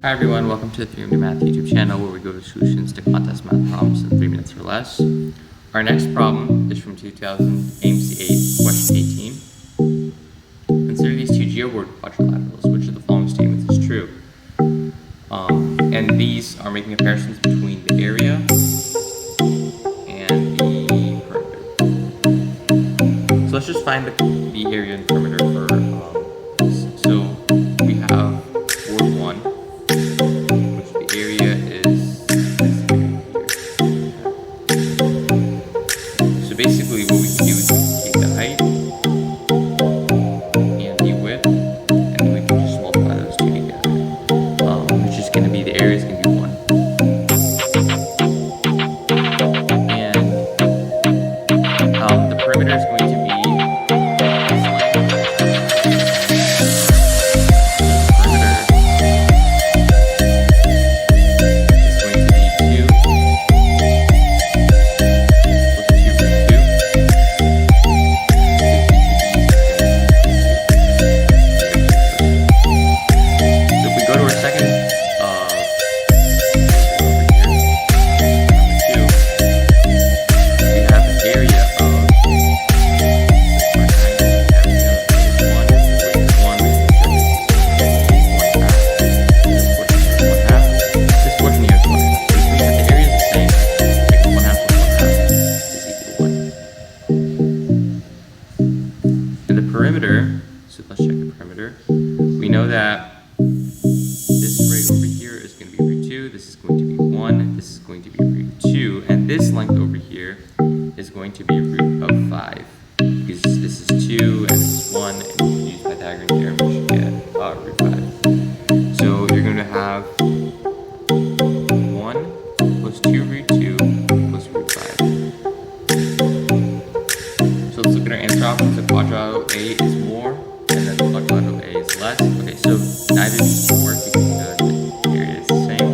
Hi everyone, welcome to the 3 Math YouTube channel where we go to solutions to contest math problems in 3 minutes or less. Our next problem is from 2000 AMC 8, question 18. Consider these two geoboard quadrilaterals. Which of the following statements is true? And these are making comparisons between the area and the perimeter. So let's just find the area and perimeter for so we have board 1. Area is this area here. So basically what we can do is we can take the height and the width and we can just multiply those two together. Which is going to be, the area is going to be 1. And the perimeter is going to be perimeter, so let's check the perimeter. We know that this right over here is going to be root 2, this is going to be 1, this is going to be root 2, and this length over here is going to be root of 5. Because this is 2 and this is 1, and you can use Pythagorean theorem, you should get root 5. So you're going to have 1 plus 2 root 2 plus root 5. So let's look at our answer options. The quadrilateral A is more, and then the quadrilateral A is less. Okay, so neither of these will work because the area is the same.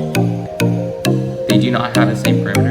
They do not have the same perimeter.